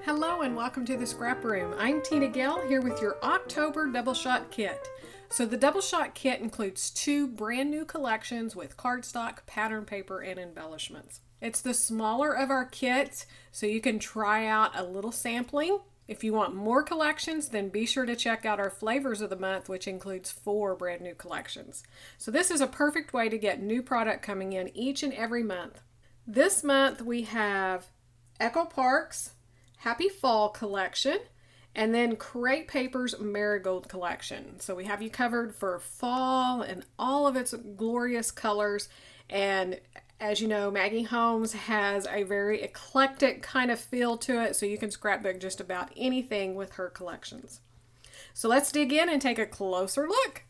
Hello and welcome to the Scrap Room. I'm Tina Gill here with your October Double Shot Kit. So the Double Shot Kit includes two brand new collections with cardstock, pattern paper, and embellishments. It's the smaller of our kits, so you can try out a little sampling. If you want more collections, then be sure to check out our Flavors of the Month, which includes 4 brand new collections. So this is a perfect way to get new product coming in each and every month. This month we have Echo Park's Happy Fall collection, and then Crepe Paper's Marigold collection. So we have you covered for fall and all of its glorious colors. And as you know, Maggie Holmes has a very eclectic kind of feel to it, so you can scrapbook just about anything with her collections. So let's dig in and take a closer look.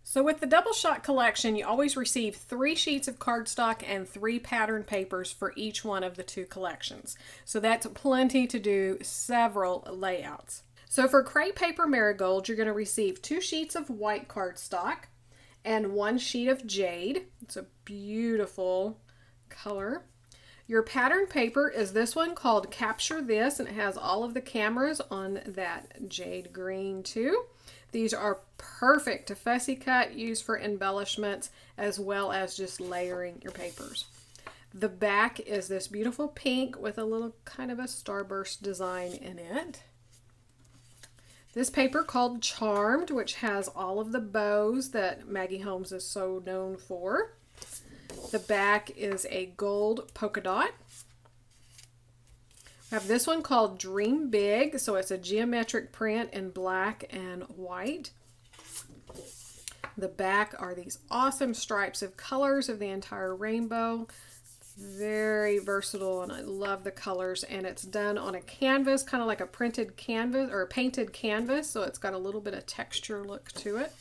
So with the Double Shot collection, you always receive 3 sheets of cardstock and 3 pattern papers for each one of the 2 collections. So that's plenty to do several layouts. So for Crepe Paper Marigold, you're going to receive 2 sheets of white cardstock and 1 sheet of jade. It's a beautiful color. Your pattern paper is this one called Capture This, and it has all of the cameras on that jade green too. These are perfect to fussy cut, used for embellishments, as well as just layering your papers. The back is this beautiful pink with a little kind of a starburst design in it. This paper called Charmed, which has all of the bows that Maggie Holmes is so known for. The back is a gold polka dot. We have this one called Dream Big, so it's a geometric print in black and white. The back are these awesome stripes of colors of the entire rainbow. Very versatile, and I love the colors, and it's done on a canvas, kind of like a printed canvas or a painted canvas, so it's got a little bit of texture look to it.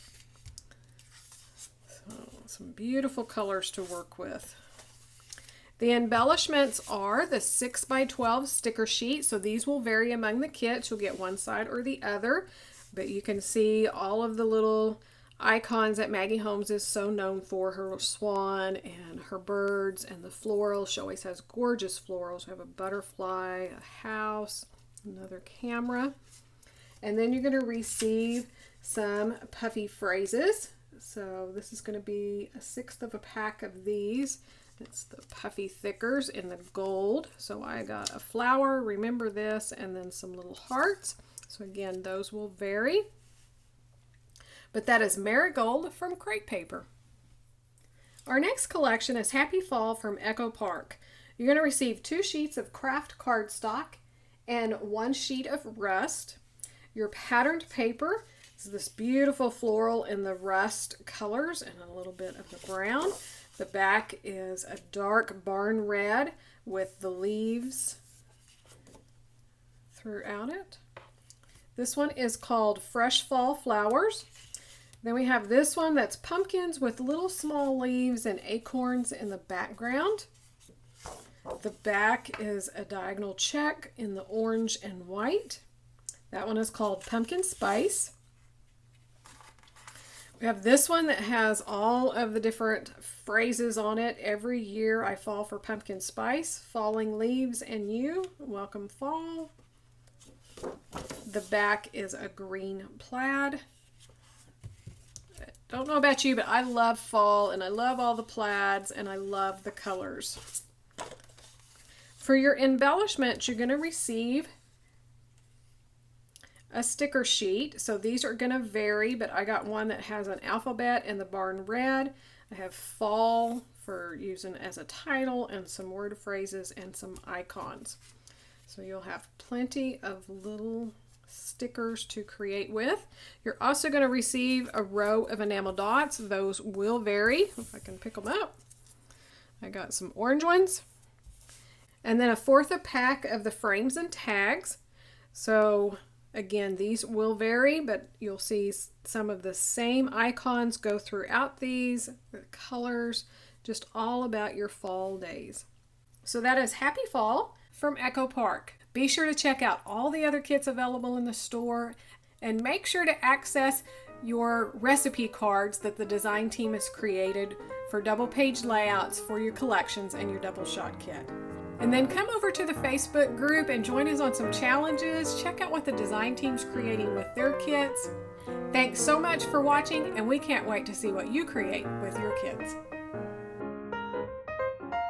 So some beautiful colors to work with. The embellishments are the 6x12 sticker sheet, so these will vary among the kits. You'll get one side or the other, but you can see all of the little icons that Maggie Holmes is so known for, her swan and her birds and the florals. She always has gorgeous florals. We have a butterfly, a house, another camera. And then you're going to receive some puffy phrases. So this is going to be a 1/6 of a pack of these. It's the puffy thickers in the gold. So I got a flower, remember this, and then some little hearts. So again, those will vary. But that is Marigold from Crepe Paper. Our next collection is Happy Fall from Echo Park. You're going to receive 2 sheets of craft cardstock and 1 sheet of rust. Your patterned paper is this beautiful floral in the rust colors and a little bit of the brown. The back is a dark barn red with the leaves throughout it. This one is called Fresh Fall Flowers. Then we have this one that's pumpkins with little small leaves and acorns in the background. The back is a diagonal check in the orange and white. That one is called Pumpkin Spice. We have this one that has all of the different phrases on it. Every year I fall for pumpkin spice, falling leaves and you, welcome fall. The back is a green plaid. Don't know about you, but I love fall and I love all the plaids and I love the colors. For your embellishments, you're going to receive a sticker sheet. So these are going to vary, but I got one that has an alphabet in the barn red. I have fall for using as a title and some word phrases and some icons. So you'll have plenty of little stickers to create with. You're also going to receive a row of enamel dots. Those will vary if I can pick them up. I got some orange ones. And then a 1/4 a pack of the frames and tags. So again, these will vary, but you'll see some of the same icons go throughout these, the colors, just all about your fall days. So that is Happy Fall from Echo Park. Be sure to check out all the other kits available in the store and make sure to access your recipe cards that the design team has created for double page layouts for your collections and your double shot kit. And then come over to the Facebook group and join us on some challenges. Check out what the design team's creating with their kits. Thanks so much for watching, and we can't wait to see what you create with your kids.